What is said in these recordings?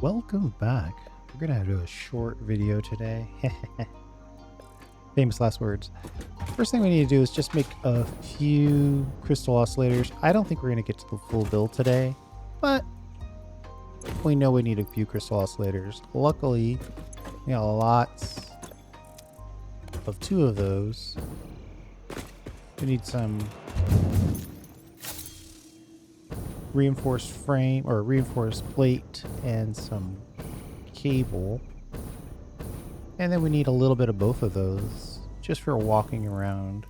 Welcome back. We're gonna do a short video today. Famous last words. First thing we need to do is just make a few crystal oscillators. I don't think we're gonna get to the full build today, but we know we need a few crystal oscillators. Luckily, we got lots of 2 of those. We need some reinforced frame or reinforced plate and some cable, and then we need a little bit of both of those just for walking around.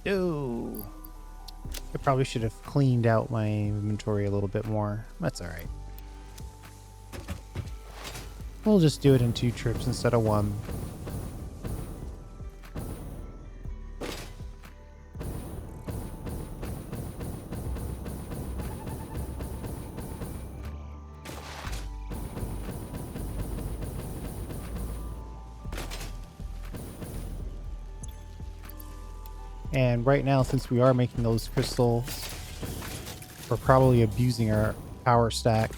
Oh, I probably should have cleaned out my inventory a little bit more. That's all right. We'll just do it in 2 trips instead of 1. And right now, since we are making those crystals, we're probably abusing our power stack.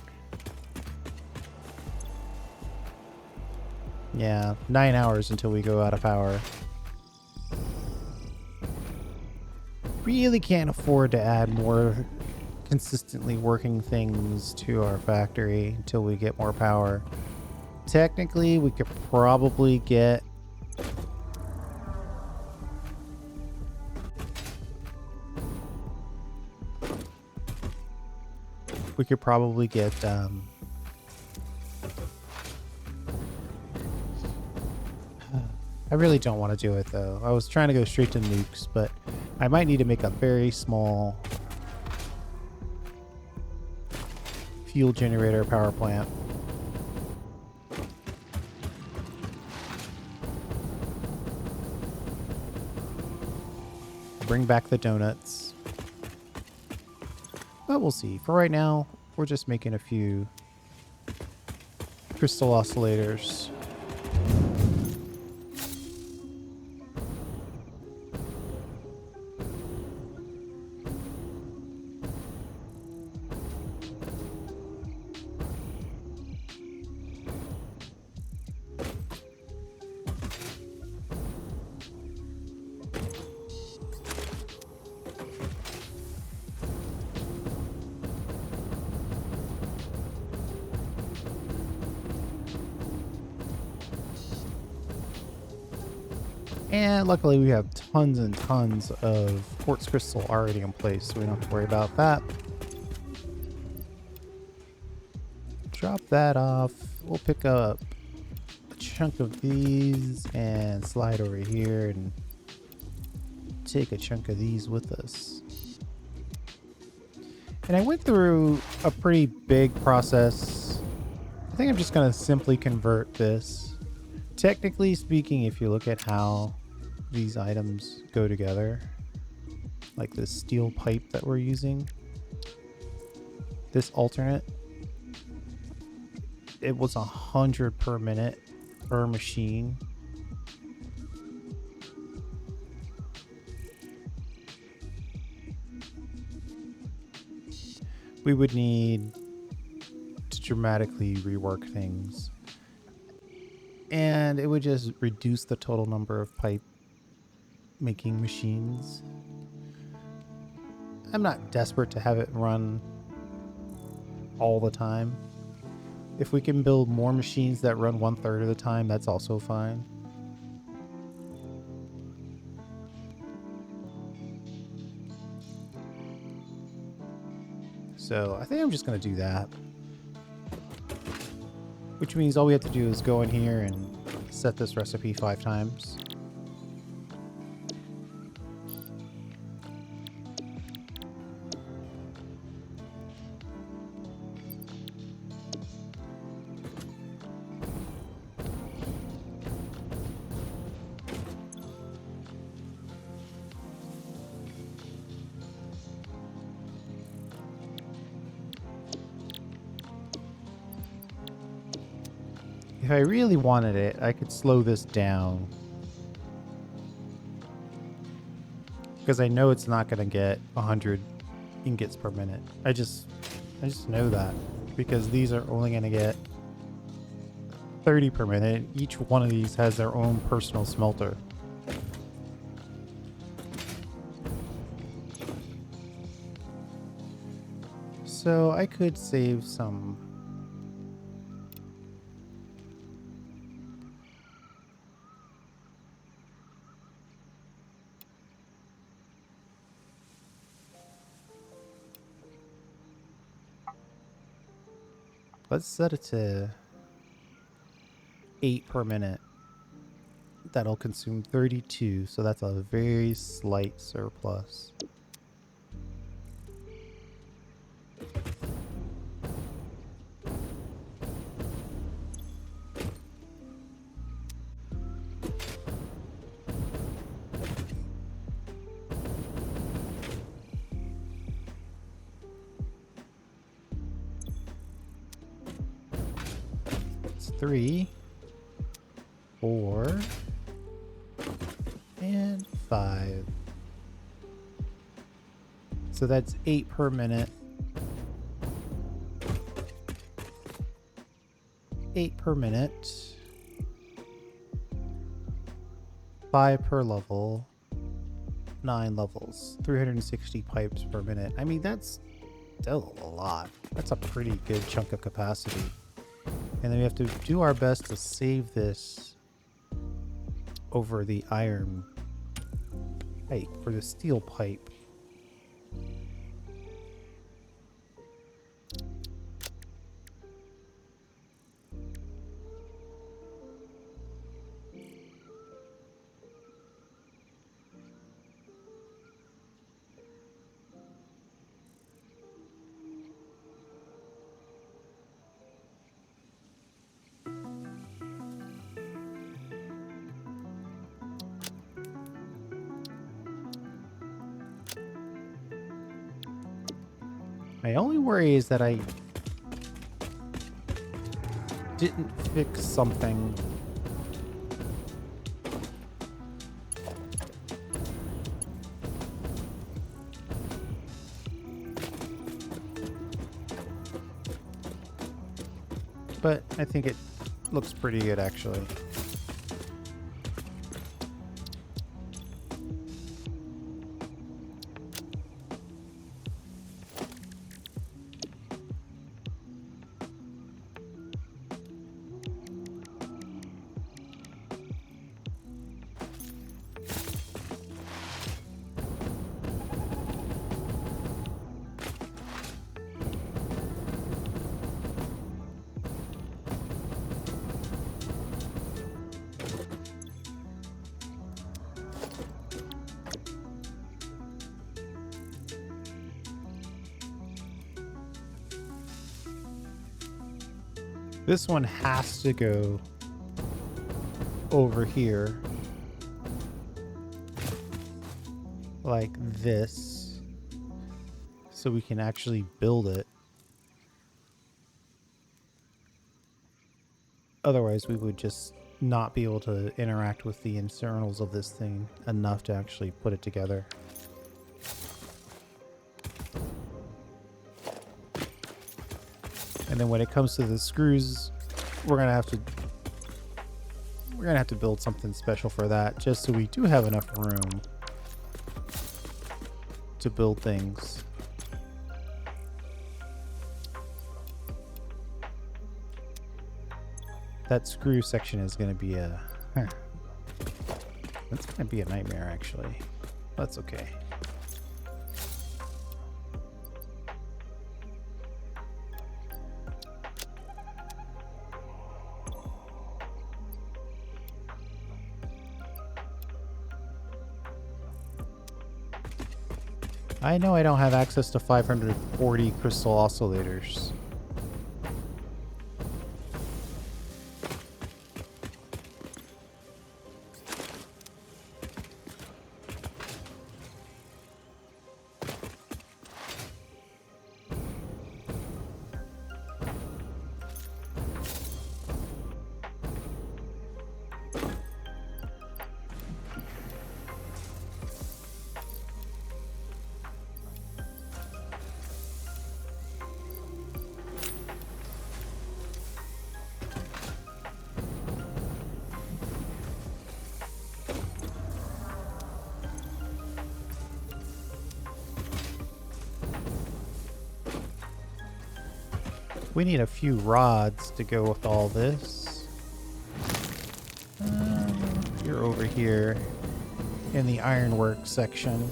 Yeah, 9 hours until we go out of power. Really can't afford to add more consistently working things to our factory until we get more power. Technically, we could probably get I really don't want to do it though. I was trying to go straight to nukes, but I might need to make a very small fuel generator power plant. Bring back the donuts. But we'll see. For right now, we're just making a few crystal oscillators. And luckily we have tons and tons of quartz crystal already in place, so we don't have to worry about that. Drop that off. We'll pick up a chunk of these and slide over here and take a chunk of these with us. And I went through a pretty big process. I think I'm just going to simply convert this. Technically speaking, if you look at how these items go together, like this steel pipe that we're using, this alternate, it was 100 per minute per machine. We would need to dramatically rework things, and it would just reduce the total number of pipe making machines. I'm not desperate to have it run all the time. If we can build more machines that run 1/3 of the time, that's also fine. So I think I'm just going to do that. Which means all we have to do is go in here and set this recipe 5 times. If I really wanted it, I could slow this down because I know it's not going to get 100 ingots per minute. I just know that, because these are only going to get 30 per minute. Each one of these has their own personal smelter. So I could save some. Let's set it to 8 per minute. That'll consume 32, so that's a very slight surplus. It's 3, 4, and 5. So that's 8 per minute. 8 per minute. 5 per level. 9 levels. 360 pipes per minute. I mean, that's still a lot. That's a pretty good chunk of capacity. And then we have to do our best to save this over the iron pipe, or the steel pipe. My only worry is that I didn't fix something. But I think it looks pretty good, actually. This one has to go over here like this, so we can actually build it. Otherwise, we would just not be able to interact with the internals of this thing enough to actually put it together. And then when it comes to the screws, we're gonna have to build something special for that, just so we do have enough room to build things. That screw section is gonna be a that's gonna be a nightmare, actually. That's okay. I know I don't have access to 540 crystal oscillators. We need a few rods to go with all this. You're over here in the ironwork section.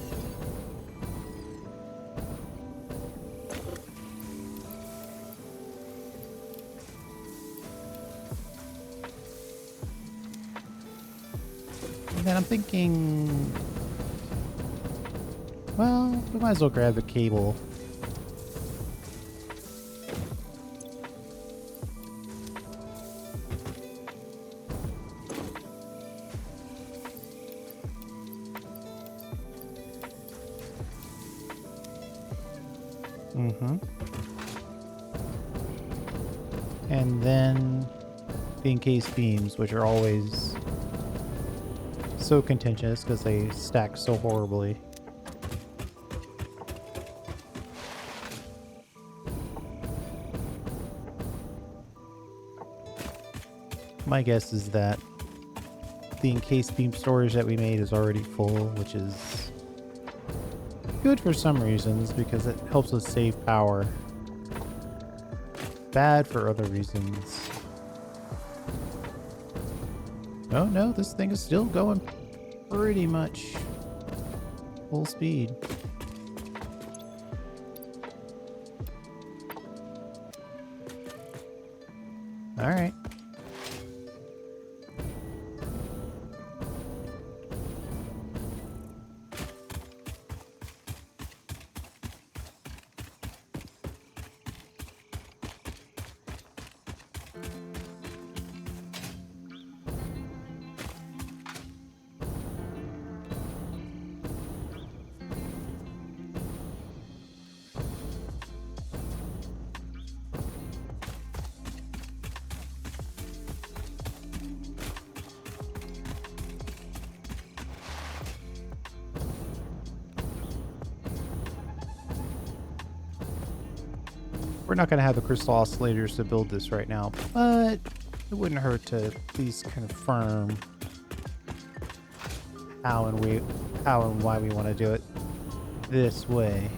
And then I'm thinking, well, we might as well grab the cable. And then the encased beams, which are always so contentious because they stack so horribly. My guess is that the encased beam storage that we made is already full, which is good for some reasons because it helps us save power. Bad for other reasons. Oh no, this thing is still going pretty much full speed. All right. We're not going to have the crystal oscillators to build this right now, but it wouldn't hurt to at least confirm how and why we want to do it this way.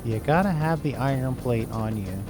You gotta have the iron plate on you.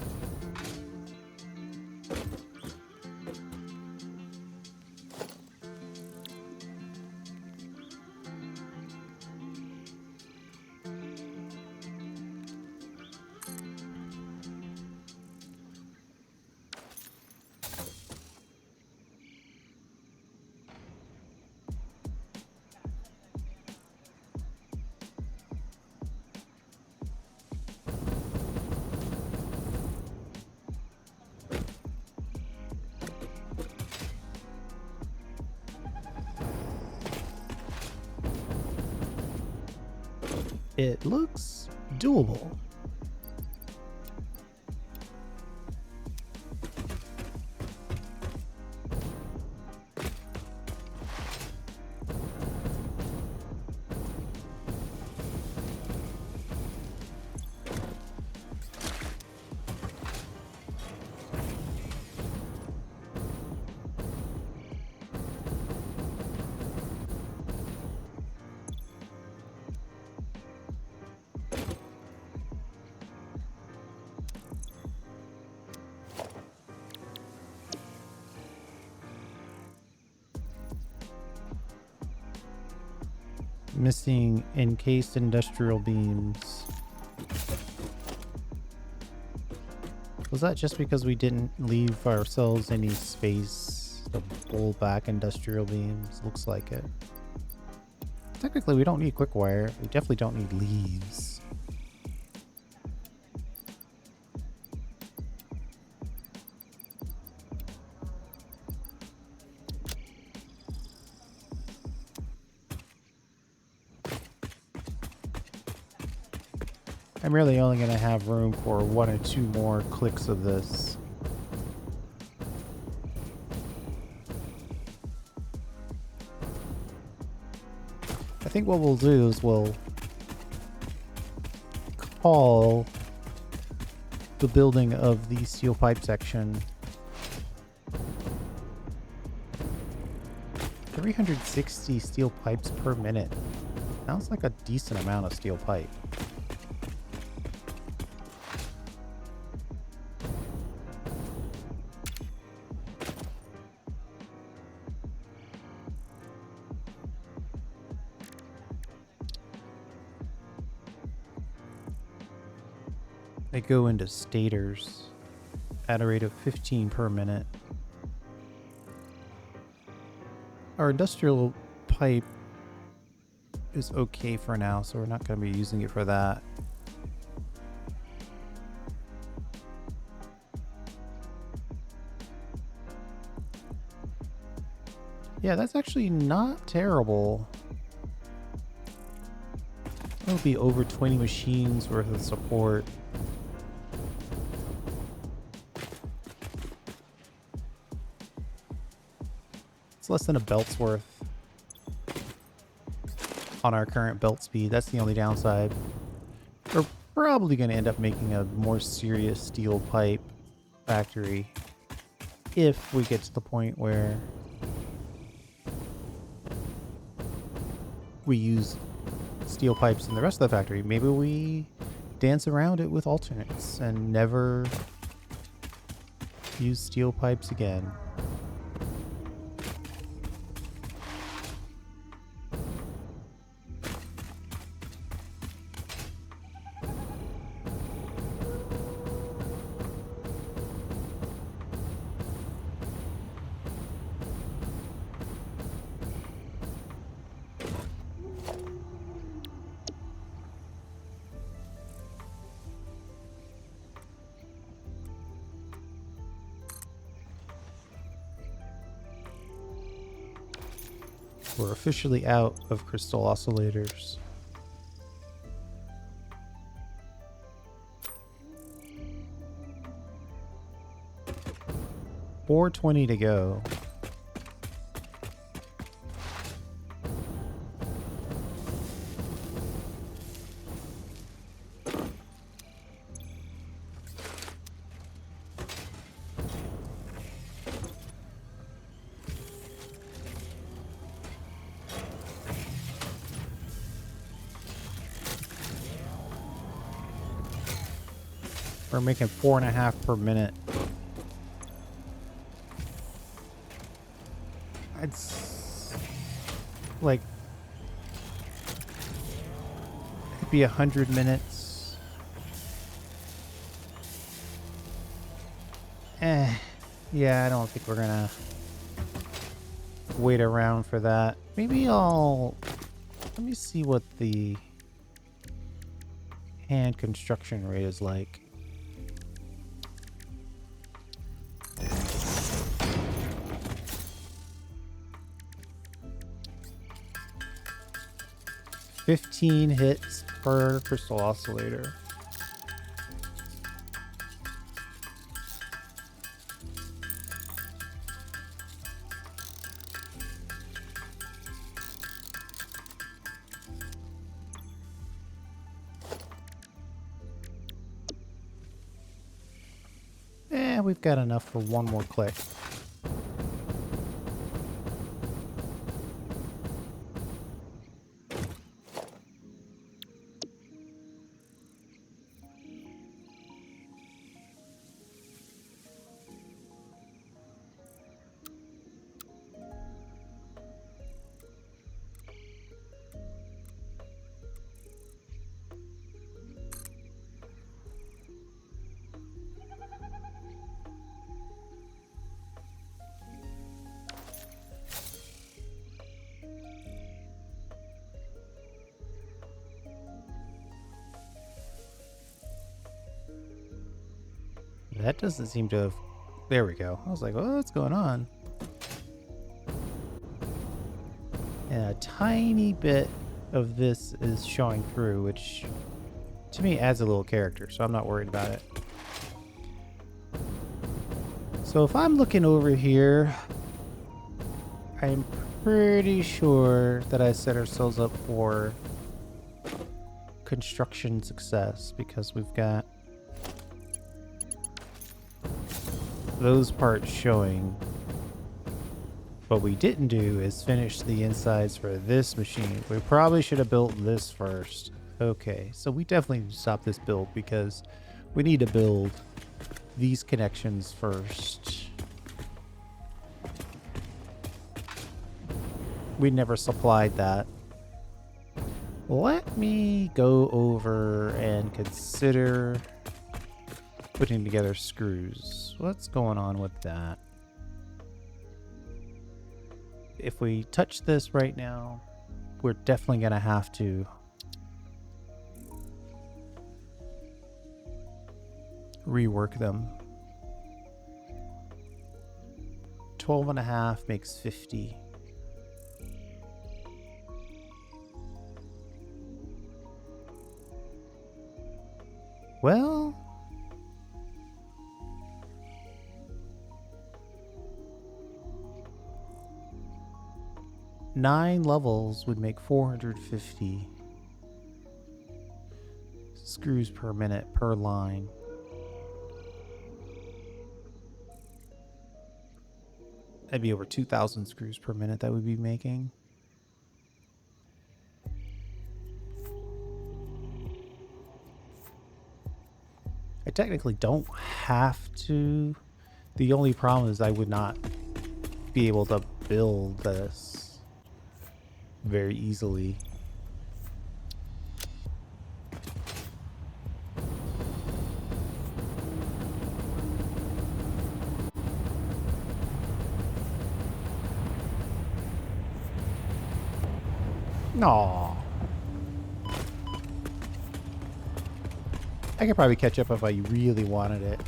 It looks doable. Missing encased industrial beams. Was that just because we didn't leave ourselves any space to pull back industrial beams? Looks like it. Technically, we don't need quick wire. We definitely don't need leaves. I'm really only going to have room for 1 or 2 more clicks of this. I think what we'll do is we'll call the building of the steel pipe section 360 steel pipes per minute. Sounds like a decent amount of steel pipe. They go into stators at a rate of 15 per minute. Our industrial pipe is okay for now, so we're not going to be using it for that. Yeah, that's actually not terrible. It'll be over 20 machines worth of support. It's less than a belt's worth on our current belt speed. That's the only downside. We're probably going to end up making a more serious steel pipe factory if we get to the point where we use steel pipes in the rest of the factory. Maybe we dance around it with alternates and never use steel pipes again. We're officially out of crystal oscillators. $420 to go. We're making 4.5 per minute. It's like it'd be 100 minutes. Yeah, I don't think we're gonna wait around for that. Maybe let me see what the hand construction rate is like. $15 hits per crystal oscillator. We've got enough for 1 more click. That doesn't seem to have... There we go. I was like, well, what's going on? And a tiny bit of this is showing through, which To me, it adds a little character, so I'm not worried about it. So if I'm looking over here, I'm pretty sure that I set ourselves up for construction success because we've got those parts showing. What we didn't do is finish the insides for this machine. We probably should have built this first. Okay, so we definitely need to stop this build because we need to build these connections first. We never supplied that. Let me go over and consider putting together screws. What's going on with that? If we touch this right now, we're definitely going to have to rework them. 12.5 makes 50. Well, nine levels would make 450 screws per minute per line. That'd be over 2,000 screws per minute that we'd be making. I technically don't have to. The only problem is I would not be able to build this very easily. Aww. I could probably catch up if I really wanted it.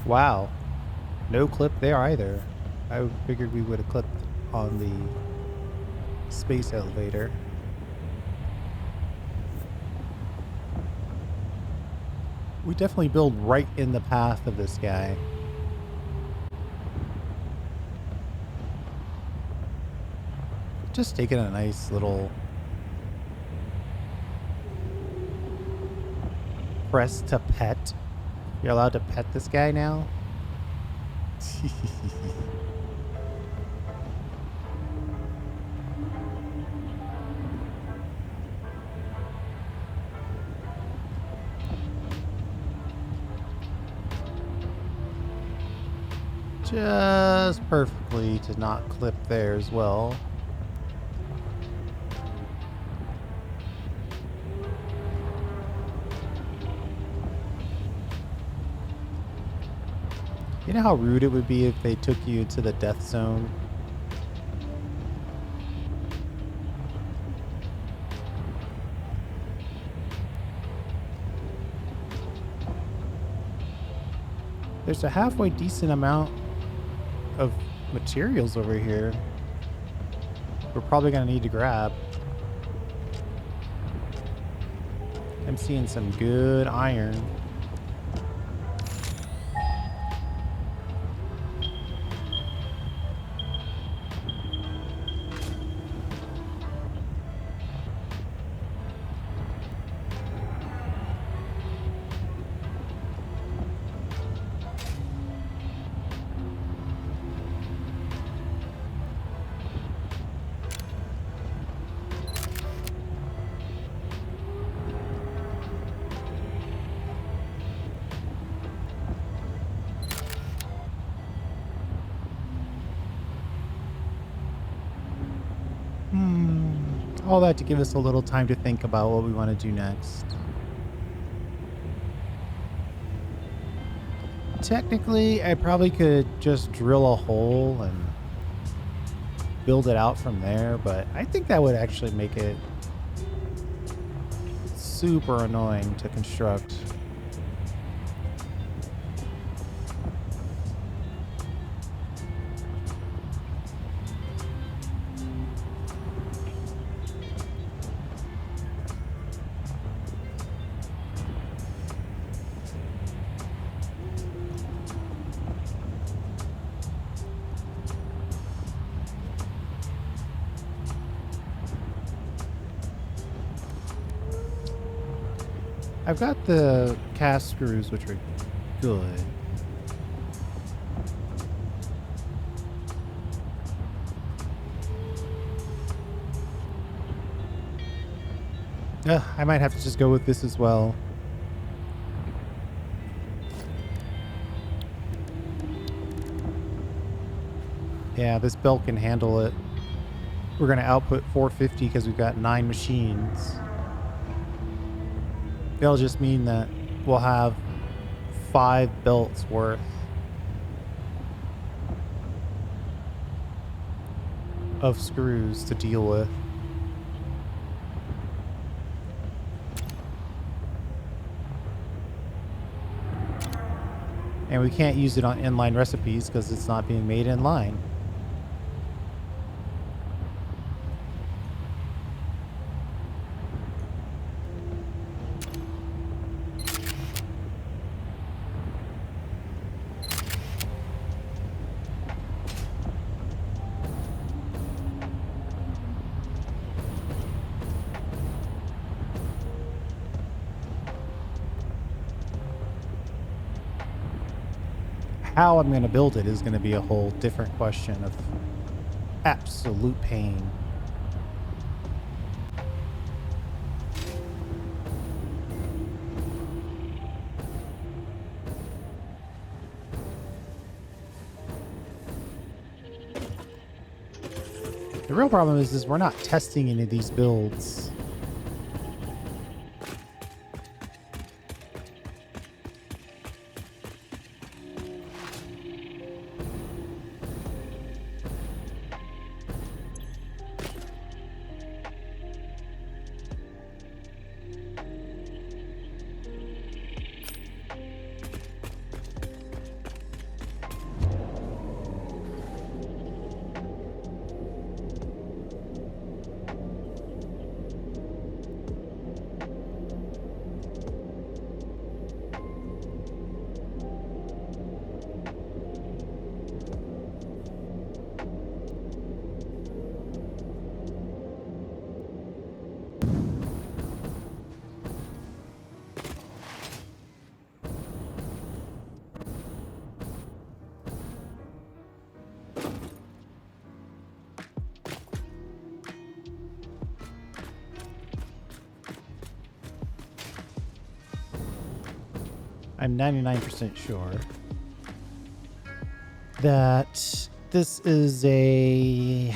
Wow. No clip there either. I figured we would have clipped on the space elevator. We definitely build right in the path of this guy. Just taking a nice little press to pet. You're allowed to pet this guy now? Just perfectly to not clip there as well. You know how rude it would be if they took you to the death zone? There's a halfway decent amount of materials over here. We're probably gonna need to grab. I'm seeing some good iron. All that to give us a little time to think about what we want to do next. Technically, I probably could just drill a hole and build it out from there, but I think that would actually make it super annoying to construct. I've got the cast screws, which are good. I might have to just go with this as well. Yeah, this belt can handle it. We're going to output 450 because we've got 9 machines. That'll just mean that we'll have 5 belts worth of screws to deal with. And we can't use it on inline recipes because it's not being made in line. How I'm going to build it is going to be a whole different question of absolute pain. The real problem is we're not testing any of these builds. I'm 99% sure that this is a...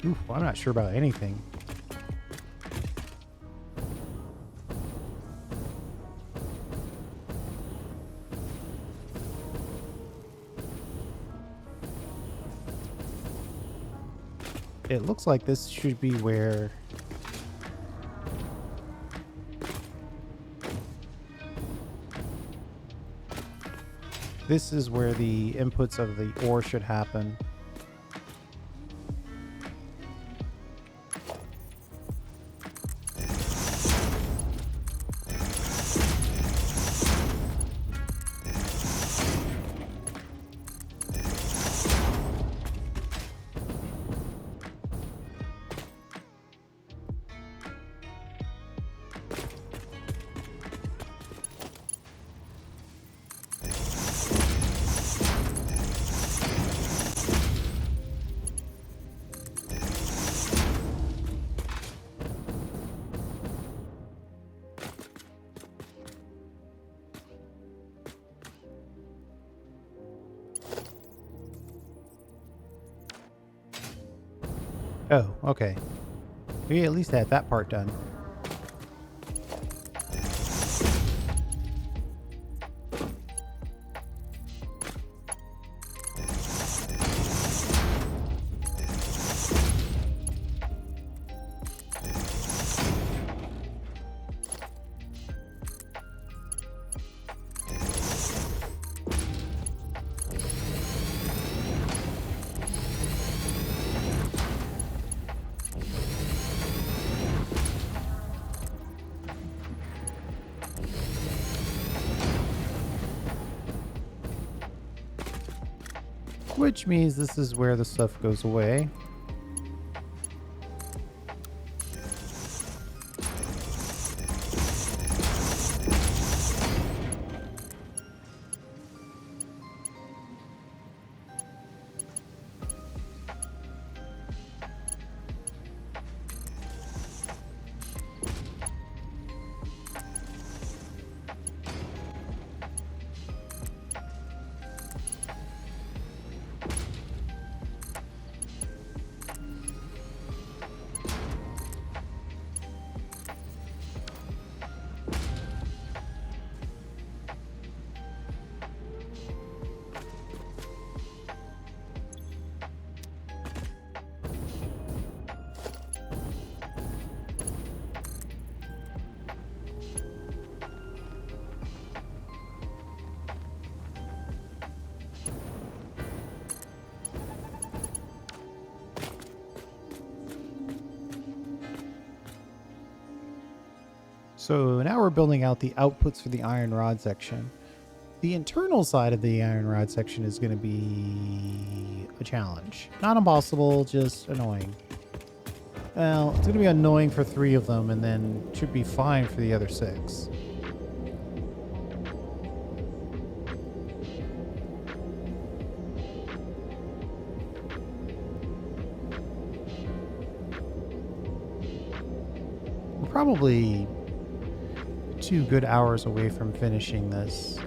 Ooh, I'm not sure about anything. It looks like this should be where... This is where the inputs of the ore should happen. Oh, okay. We at least had that part done. Which means this is where the stuff goes away. So now we're building out the outputs for the iron rod section. The internal side of the iron rod section is going to be a challenge. Not impossible, just annoying. Well, it's going to be annoying for 3 of them and then should be fine for the other 6. We're probably 2 good hours away from finishing this.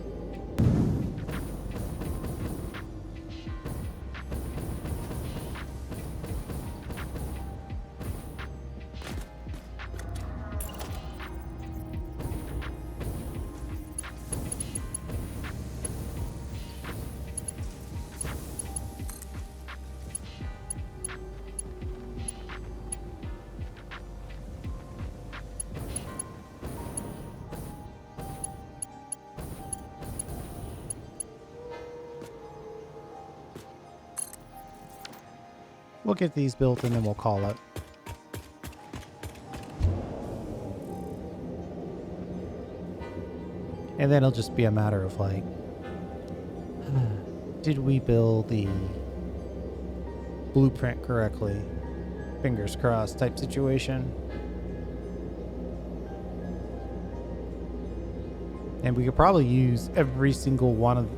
We'll get these built and then we'll call it. And then it'll just be a matter of like, did we build the blueprint correctly? Fingers crossed type situation. And we could probably use every single one of,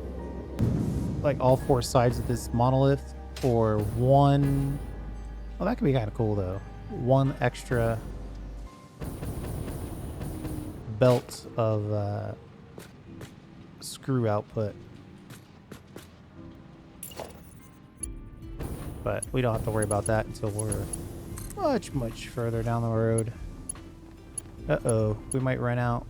like all 4 sides of this monolith for one. Well, that could be kind of cool though. 1 extra belt of screw output. But we don't have to worry about that until we're much further down the road. Uh-oh, we might run out.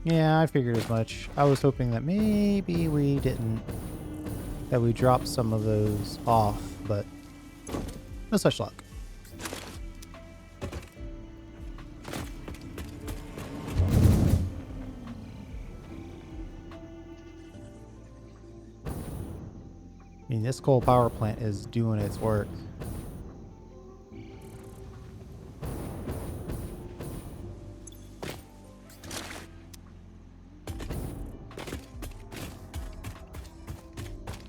Yeah, I figured as much. I was hoping that maybe we didn't. That we dropped some of those off, but no such luck. I mean, this coal power plant is doing its work.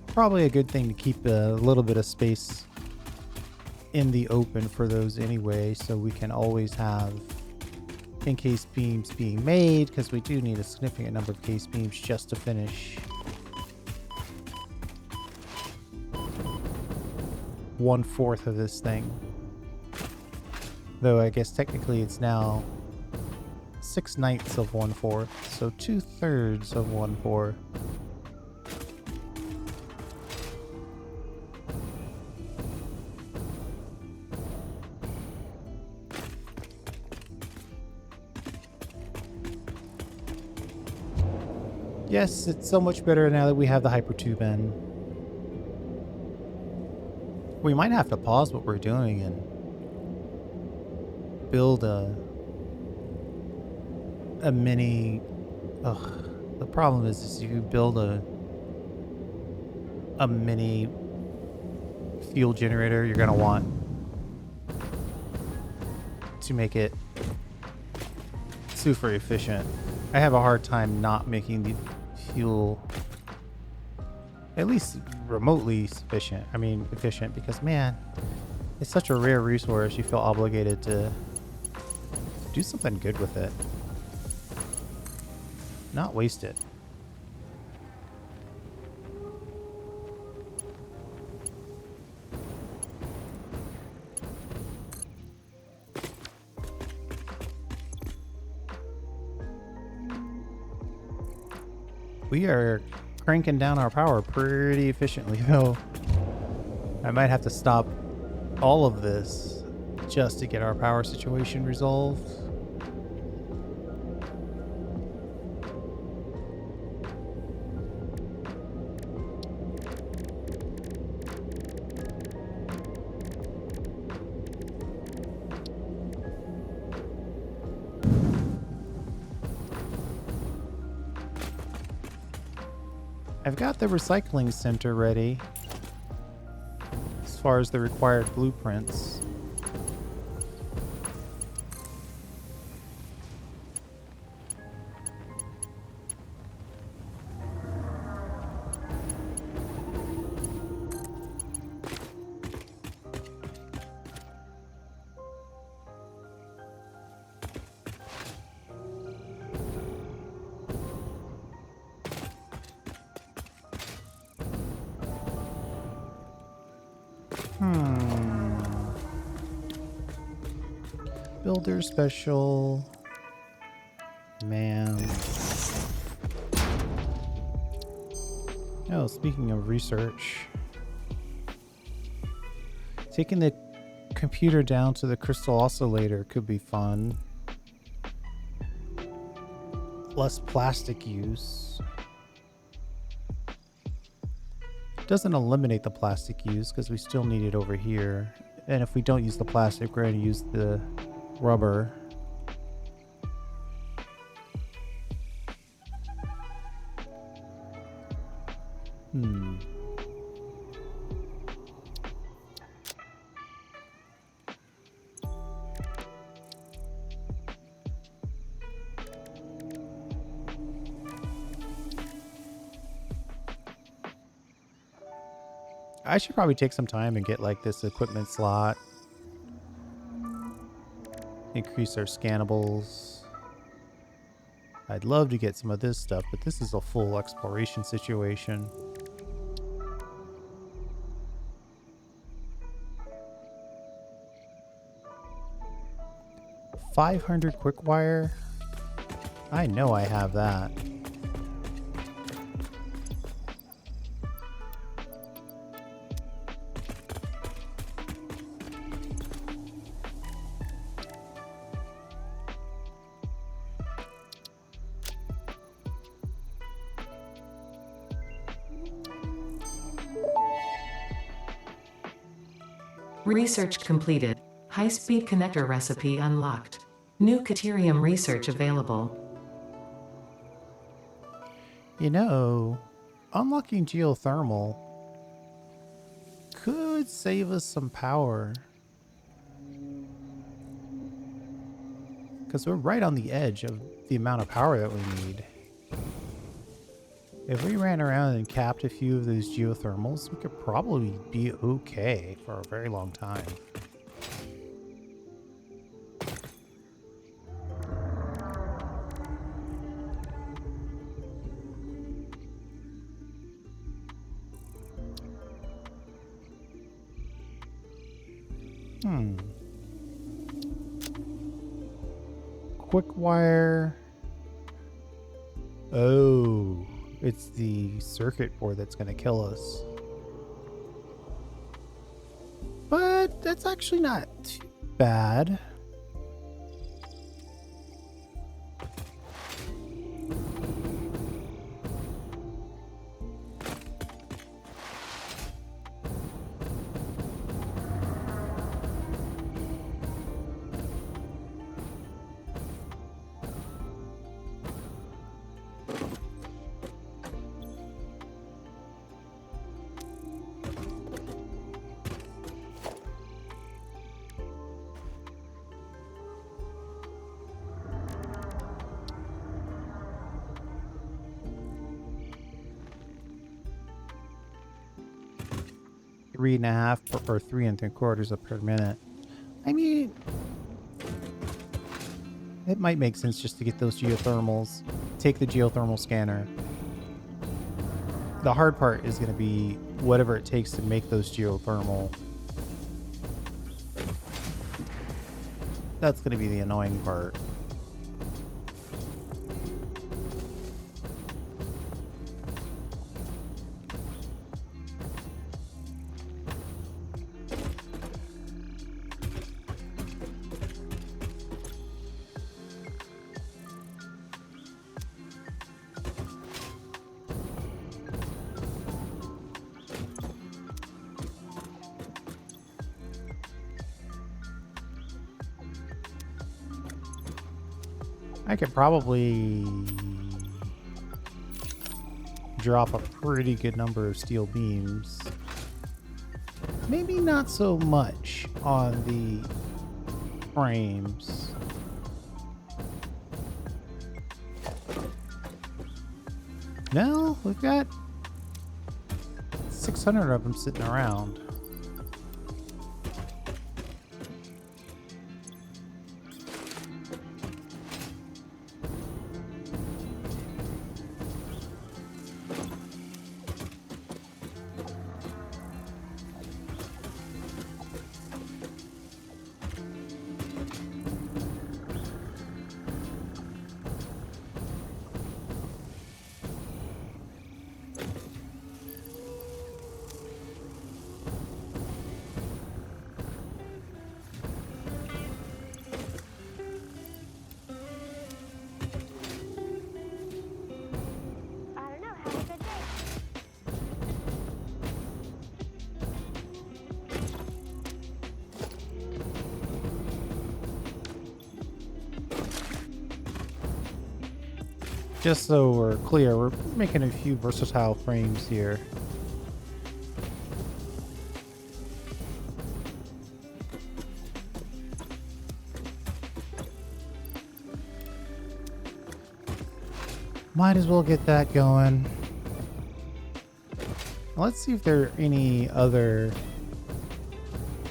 Probably a good thing to keep a little bit of space in the open for those anyway, so we can always have encased beams being made, because we do need a significant number of case beams just to finish 1/4 of this thing. Though I guess technically it's now 6/9 of 1/4, so 2/3 of 1/4. Yes, it's so much better now that we have the hypertube in. We might have to pause what we're doing and build a mini... Ugh. The problem is if you build a mini fuel generator, you're gonna want to make it super efficient. I have a hard time not making the fuel at least remotely sufficient. I mean, efficient, because man, it's such a rare resource. You feel obligated to do something good with it, not waste it. We are cranking down our power pretty efficiently, though. I might have to stop all of this just to get our power situation resolved. I've got the recycling center ready as far as the required blueprints. Builder special. Man. Oh, speaking of research. Taking the computer down to the crystal oscillator could be fun. Less plastic use. Doesn't eliminate the plastic use because we still need it over here. And if we don't use the plastic, we're going to use the rubber. I should probably take some time and get like this equipment slot. Increase our scannables. I'd love to get some of this stuff, but this is a full exploration situation. 500 quick wire. I know I have that. Research completed. High-speed connector recipe unlocked. New Caterium research available. You know, unlocking geothermal could save us some power. Because we're right on the edge of the amount of power that we need. If we ran around and capped a few of those geothermals, we could probably be okay for a very long time. Quick wire. Oh, it's the circuit board that's going to kill us. But that's actually not too bad. 3.5 or 3 3/4 per minute. I mean, it might make sense just to get those geothermals. Take the geothermal scanner. The hard part is going to be whatever it takes to make those geothermal. That's going to be the annoying part. I could probably drop a pretty good number of steel beams. Maybe not so much on the frames. No, we've got 600 of them sitting around. Just so we're clear, we're making a few versatile frames here. Might as well get that going. Let's see if there are any other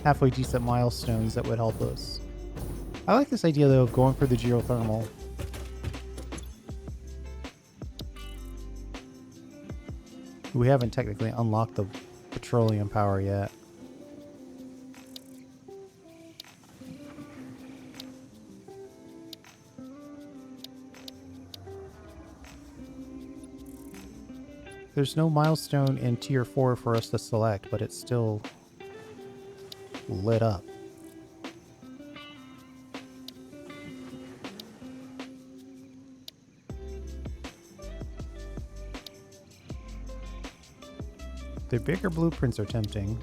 halfway decent milestones that would help us. I like this idea though of going for the geothermal. We haven't technically unlocked the petroleum power yet. There's no milestone in tier 4 for us to select, but it's still lit up. The bigger blueprints are tempting.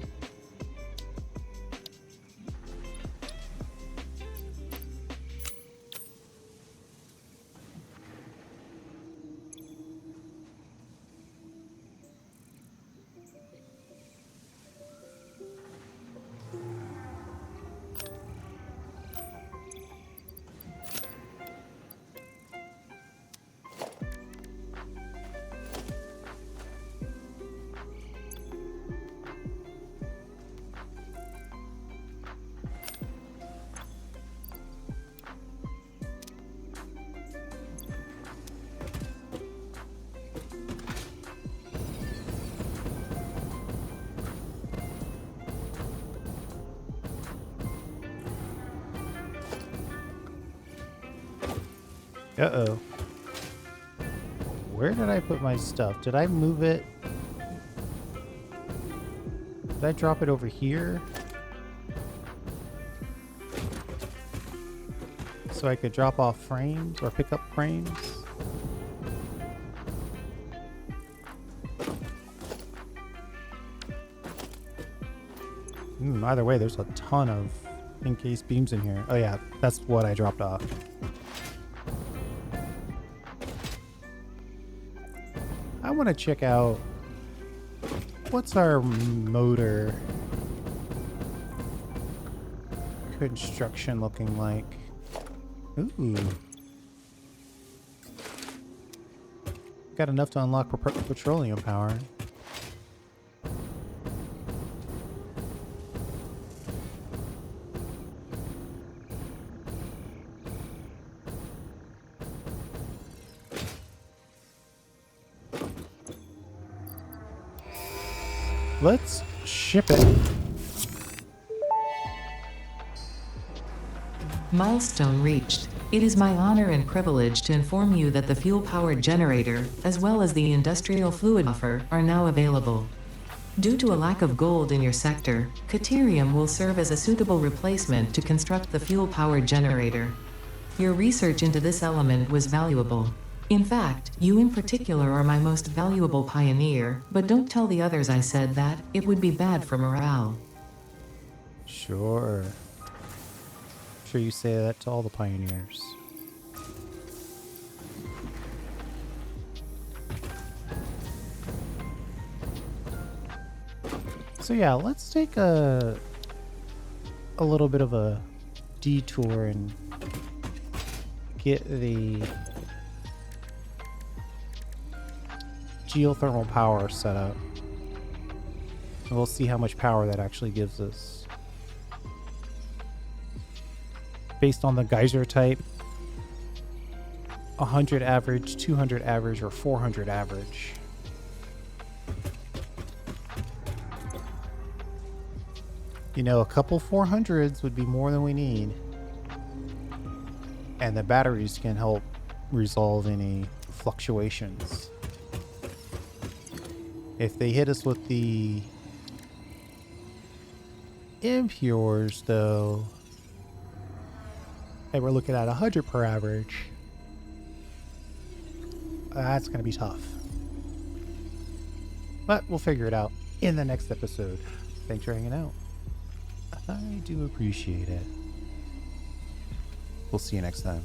Uh-oh. Where did I put my stuff? Did I move it? Did I drop it over here? So I could drop off frames or pick up frames? Either way, there's a ton of encased beams in here. Oh yeah, that's what I dropped off. I want to check out what's our motor construction looking like. Ooh. Got enough to unlock petroleum power. Let's ship it. Milestone reached. It is my honor and privilege to inform you that the fuel-powered generator, as well as the industrial fluid buffer, are now available. Due to a lack of gold in your sector, Caterium will serve as a suitable replacement to construct the fuel-powered generator. Your research into this element was valuable. In fact, you in particular are my most valuable pioneer, but don't tell the others I said that, it would be bad for morale. Sure. Sure you say that to all the pioneers. So yeah, let's take a little bit of a detour and get the geothermal power set up. And we'll see how much power that actually gives us. Based on the geyser type, 100 average, 200 average, or 400 average. You know, a couple 400s would be more than we need. And the batteries can help resolve any fluctuations. If they hit us with the impures, though, and we're looking at 100 per average, that's going to be tough. But we'll figure it out in the next episode. Thanks for hanging out. I do appreciate it. We'll see you next time.